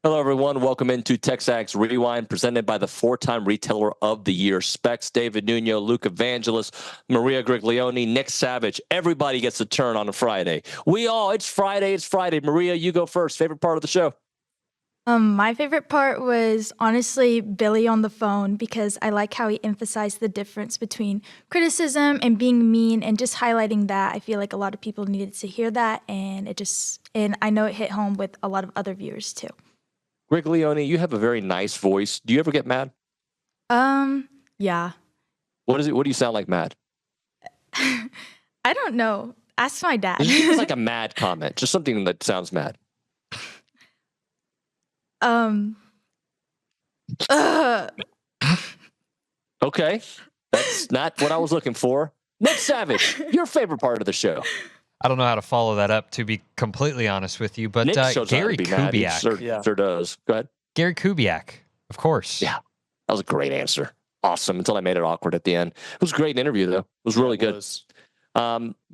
Hello, everyone. Welcome into TexAgs Rewind, presented by the four-time Retailer of the Year Specs. David Nuno, Luke Evangelist, Maria Griglione, Nick Savage. Everybody gets a turn on a Friday. It's Friday. Maria, you go first. Favorite part of the show? My favorite part was honestly Billy on the phone, because I like how he emphasized the difference between criticism and being mean, and just highlighting that. I feel like a lot of people needed to hear that, and I know it hit home with a lot of other viewers too. Griglione, you have a very nice voice. Do you ever get mad? Yeah. What is it? What do you sound like mad? I don't know. Ask my dad. It's like a mad comment, just something that sounds mad. Okay, that's not what I was looking for. Nick Savage, your favorite part of the show? I don't know how to follow that up, to be completely honest with you, but Gary Kubiak. Sure does. Go ahead. Gary Kubiak, of course. Yeah, that was a great answer. Awesome, until I made it awkward at the end. It was a great interview, though. It was really good.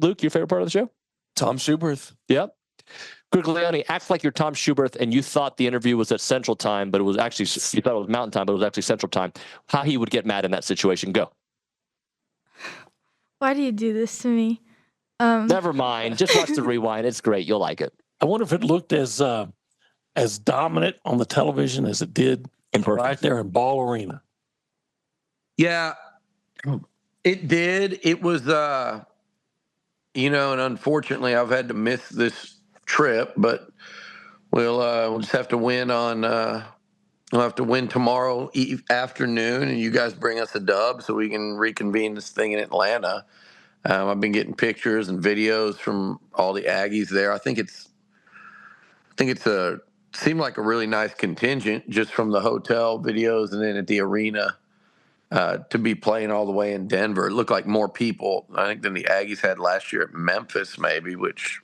Luke, your favorite part of the show? Tom Schuberth. Yep. Griglione, act like you're Tom Schuberth and you thought the interview was at Central Time, but it was actually, you thought it was Mountain Time, but it was actually Central Time. How he would get mad in that situation. Go. Why do you do this to me? Never mind. Just watch the rewind. It's great. You'll like it. I wonder if it looked as dominant on the television as it did right there in Ball Arena. Yeah, it did. It was, and unfortunately, I've had to miss this trip, but we'll just have to win on. We'll have to win tomorrow afternoon, and you guys bring us a dub so we can reconvene this thing in Atlanta. I've been getting pictures and videos from all the Aggies there. I think it's seemed like a really nice contingent just from the hotel videos and then at the arena to be playing all the way in Denver. It looked like more people, I think, than the Aggies had last year at Memphis, maybe, which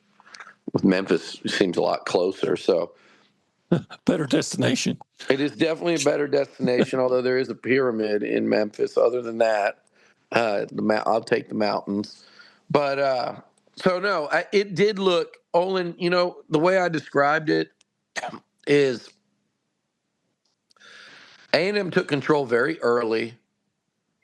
with Memphis seems a lot closer. So better destination. It is definitely a better destination, although there is a pyramid in Memphis. Other than that, I'll take the mountains. But it did look, Olin, the way I described it is A&M took control very early,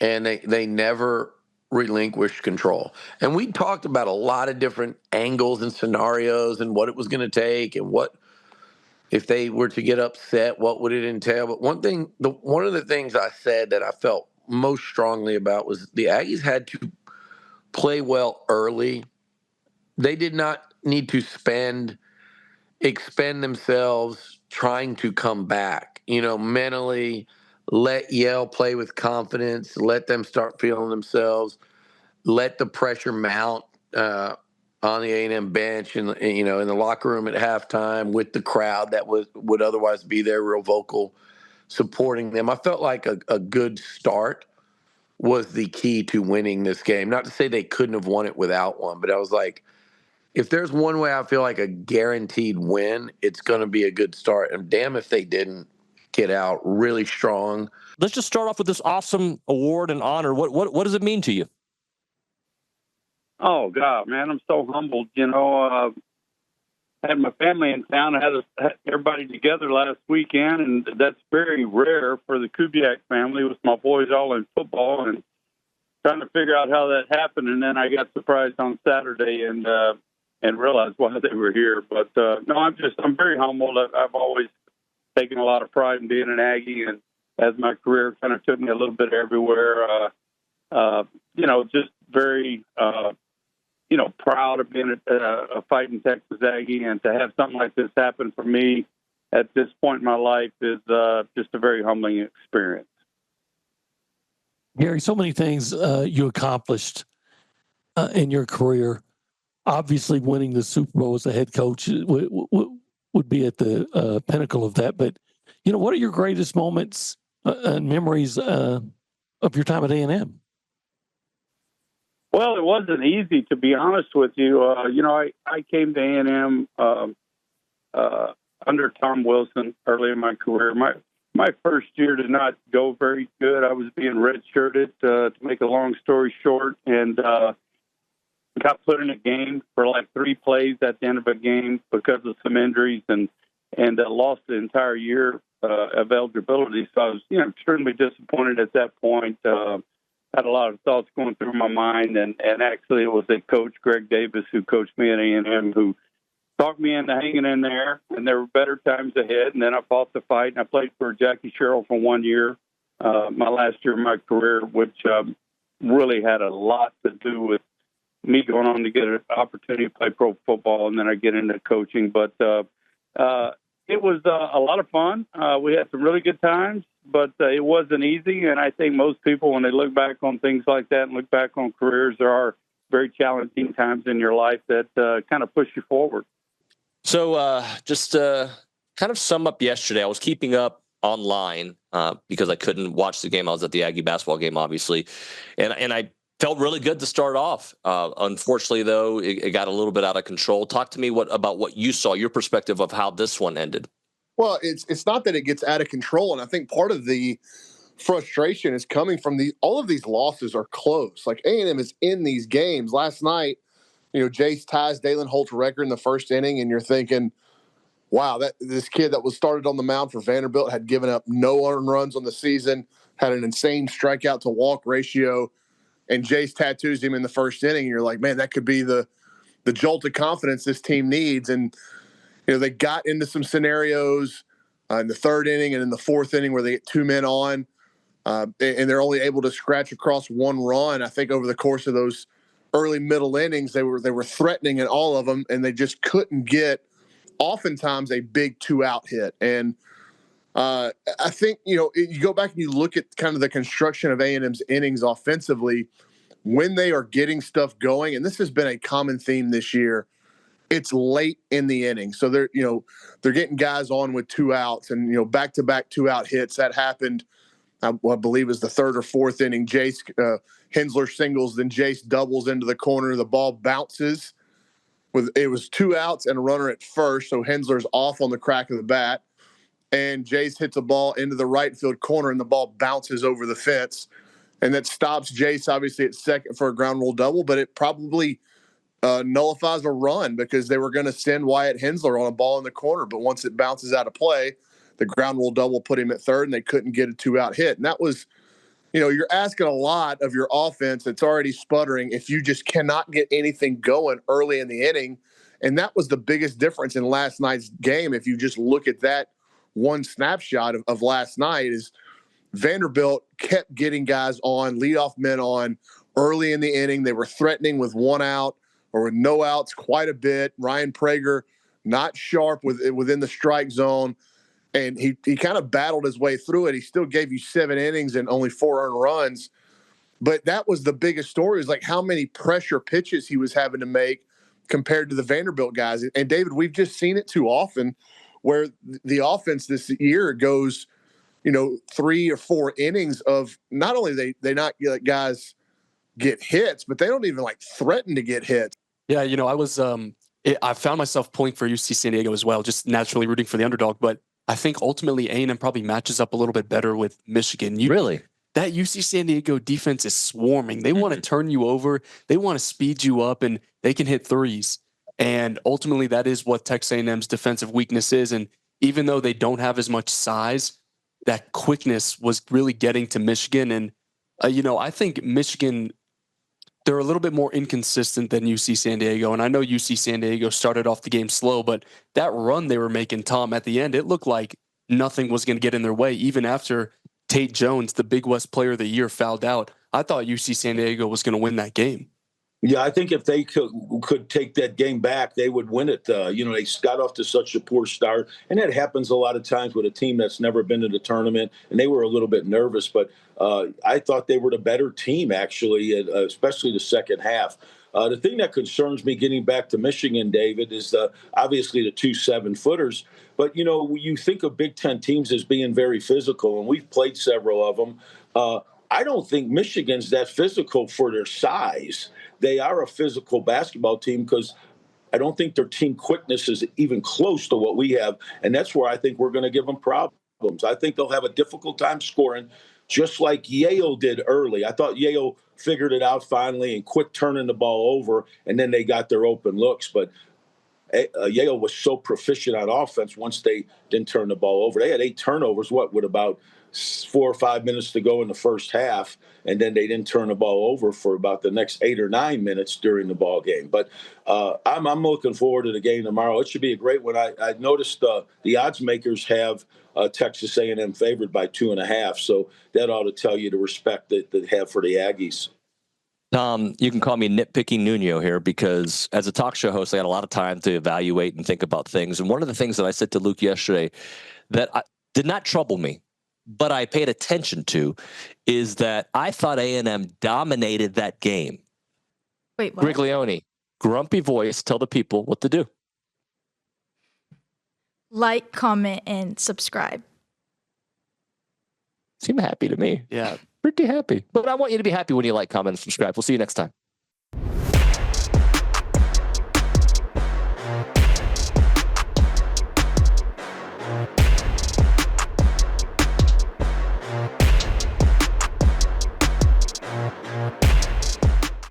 and they never relinquished control. And we talked about a lot of different angles and scenarios and what it was going to take and what, if they were to get upset, what would it entail? But one of the things I said that I felt most strongly about was the Aggies had to play well early. They did not need to expend themselves trying to come back, mentally. Let Yale play with confidence, let them start feeling themselves, let the pressure mount on the A&M bench and in the locker room at halftime with the crowd that would otherwise be there, real vocal, supporting them. I felt like a good start was the key to winning this game. Not to say they couldn't have won it without one, but I was like, if there's one way I feel like a guaranteed win, it's going to be a good start. And damn if they didn't get out really strong. Let's just start off with this awesome award and honor. What does it mean to you? Oh, God, man, I'm so humbled. I had my family in town. I had everybody together last weekend, and that's very rare for the Kubiak family with my boys all in football and trying to figure out how that happened. And then I got surprised on Saturday and realized why they were here. But, no, I'm very humbled. I've always taken a lot of pride in being an Aggie, and as my career kind of took me a little bit everywhere, just very proud of being a fighting Texas Aggie, and to have something like this happen for me at this point in my life is just a very humbling experience. Gary, so many things you accomplished in your career. Obviously, winning the Super Bowl as a head coach would be at the pinnacle of that. But, what are your greatest moments and memories of your time at A&M? Well, it wasn't easy, to be honest with you. I came to A&M under Tom Wilson early in my career. My first year did not go very good. I was being redshirted, to make a long story short, and got put in a game for like 3 plays at the end of a game because of some injuries. And and lost the entire year of eligibility. So I was, extremely disappointed at that point. Had a lot of thoughts going through my mind, and actually it was a coach, Greg Davis, who coached me at A&M, who talked me into hanging in there, and there were better times ahead. And then I fought the fight, and I played for Jackie Sherrill for 1 year, my last year of my career, which really had a lot to do with me going on to get an opportunity to play pro football, and then I get into coaching. But it was a lot of fun. We had some really good times, but it wasn't easy. And I think most people, when they look back on things like that and look back on careers, there are very challenging times in your life that kind of push you forward. So just kind of sum up yesterday, I was keeping up online because I couldn't watch the game. I was at the Aggie basketball game, obviously. And I felt really good to start off. Unfortunately, though, it got a little bit out of control. Talk to me about what you saw, your perspective of how this one ended. Well, it's not that it gets out of control. And I think part of the frustration is coming from all of these losses are close. Like A&M is in these games. Last night, Jace ties Dalen Holt's record in the first inning, and you're thinking, wow, this kid that was started on the mound for Vanderbilt had given up no earned runs on the season, had an insane strikeout to walk ratio, and Jace tattoos him in the first inning. And you're like, man, that could be the jolt of confidence this team needs. And they got into some scenarios in the third inning and in the fourth inning where they get two men on, and they're only able to scratch across one run. I think over the course of those early middle innings, they were threatening in all of them, and they just couldn't get oftentimes a big 2-out hit. And I think, you go back and you look at kind of the construction of A&M's innings offensively when they are getting stuff going. And this has been a common theme this year. It's late in the inning. So they're getting guys on with 2 outs and, back-to-back 2-out hits. That happened, I believe, is the third or fourth inning. Jace Hensler singles, then Jace doubles into the corner. The ball bounces. It was 2 outs and a runner at first, so Hensler's off on the crack of the bat. And Jace hits a ball into the right field corner, and the ball bounces over the fence. And that stops Jace, obviously, at second for a ground rule double, but it probably nullifies a run because they were going to send Wyatt Hensler on a ball in the corner. But once it bounces out of play, the ground rule double put him at third, and they couldn't get a 2-out hit. And that was, you're asking a lot of your offense that's already sputtering if you just cannot get anything going early in the inning. And that was the biggest difference in last night's game. If you just look at that one snapshot of last night, is Vanderbilt kept getting guys on, leadoff men on early in the inning. They were threatening with 1 out or with no outs quite a bit. Ryan Prager not sharp within the strike zone. And he kind of battled his way through it. He still gave you 7 innings and only 4 earned runs. But that was the biggest story, is like how many pressure pitches he was having to make compared to the Vanderbilt guys. And, David, we've just seen it too often where the offense this year goes, 3 or 4 innings of not only they not let guys get hits, but they don't even threaten to get hits. Yeah, I found myself pulling for UC San Diego as well, just naturally rooting for the underdog. But I think ultimately A&M probably matches up a little bit better with Michigan. Really? That UC San Diego defense is swarming. They want to turn you over. They want to speed you up, and they can hit threes. And ultimately, that is what Texas A&M's defensive weakness is. And even though they don't have as much size, that quickness was really getting to Michigan. And, I think Michigan, they're a little bit more inconsistent than UC San Diego. And I know UC San Diego started off the game slow, but that run they were making, Tom, at the end, it looked like nothing was going to get in their way. Even after Tate Jones, the Big West Player of the Year, fouled out, I thought UC San Diego was going to win that game. Yeah, I think if they could take that game back, they would win it. They got off to such a poor start, and that happens a lot of times with a team that's never been to the tournament, and they were a little bit nervous. But I thought they were the better team, actually, especially the second half. The thing that concerns me getting back to Michigan, David, is obviously the 2 7-footers. But, you think of Big Ten teams as being very physical, and we've played several of them. I don't think Michigan's that physical for their size. They are a physical basketball team because I don't think their team quickness is even close to what we have. And that's where I think we're going to give them problems. I think they'll have a difficult time scoring, just like Yale did early. I thought Yale figured it out finally and quit turning the ball over, and then they got their open looks. But Yale was so proficient on offense once they didn't turn the ball over. They had 8 turnovers, with about 4 or 5 minutes to go in the first half, and then they didn't turn the ball over for about the next 8 or 9 minutes during the ball game. But I'm looking forward to the game tomorrow. It should be a great one. I noticed the odds makers have Texas A&M favored by 2.5, so that ought to tell you the respect that they have for the Aggies. Tom, you can call me nitpicking Nuno here because as a talk show host, I got a lot of time to evaluate and think about things. And one of the things that I said to Luke yesterday that did not trouble me, but I paid attention to, is that I thought A&M dominated that game. Wait, what? Griglione, grumpy voice, tell the people what to do. Like, comment, and subscribe. Seem happy to me. Yeah. Pretty happy. But I want you to be happy when you like, comment, and subscribe. We'll see you next time.